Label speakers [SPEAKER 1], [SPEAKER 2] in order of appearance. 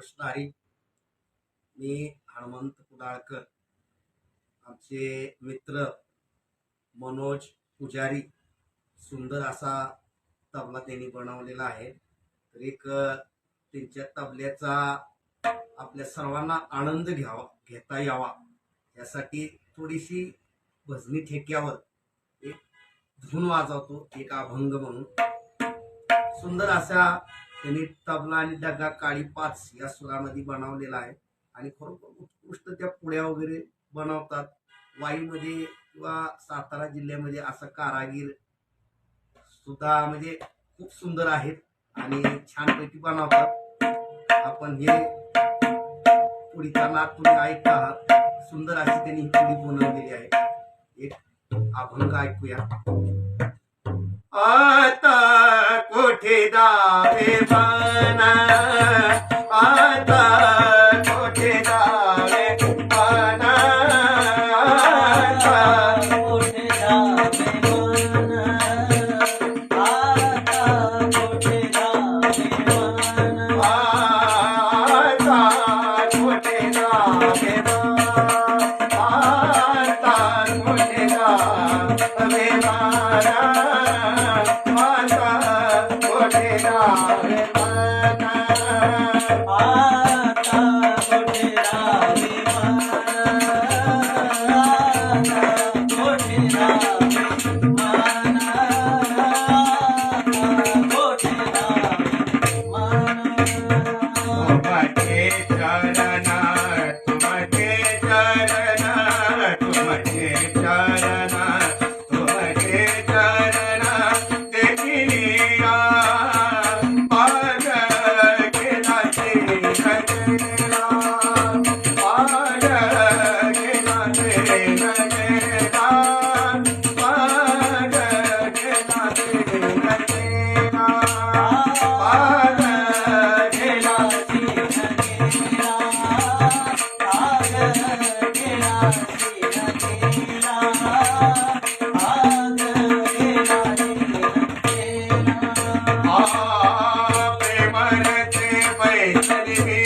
[SPEAKER 1] कृष्ण हरी. मी हनुमंत कुडाळकर. आमचे मित्र मनोज पुजारी सुंदर असा तबला त्यांनी बनवलेला आहे. तर एक त्यांच्या तबल्याचा आपल्या सर्वांना आनंद घेता यावा यासाठी थोडीशी भजनी ठेक्यावर एक धून वाजवतो, एक अभंग म्हणून. सुंदर असा त्यांनी तबला आणि डगा काळी 5 या सुरामध्ये बनवलेला आहे आणि खरोखर उत्कृष्ट त्या पुड्या वगैरे बनवतात. वाईमध्ये किंवा सातारा जिल्ह्यामध्ये असं कारागीर सुद्धा म्हणजे खूप सुंदर आहेत आणि छानपैकी बनवतात. आपण हे पुडीचा नाद तुम्ही ऐकत आहात. सुंदर अशी त्यांनी ही पुडी बनवलेली आहे. एक अभंग ऐकूया. आता कोठे दावे बना, आता कोठे दावे बना, आता कोठे दावे बना, आता कोठे दावे बना, आता कोठे दावे बना, आता कोठे दावे बना. प्रेमरते पैठणी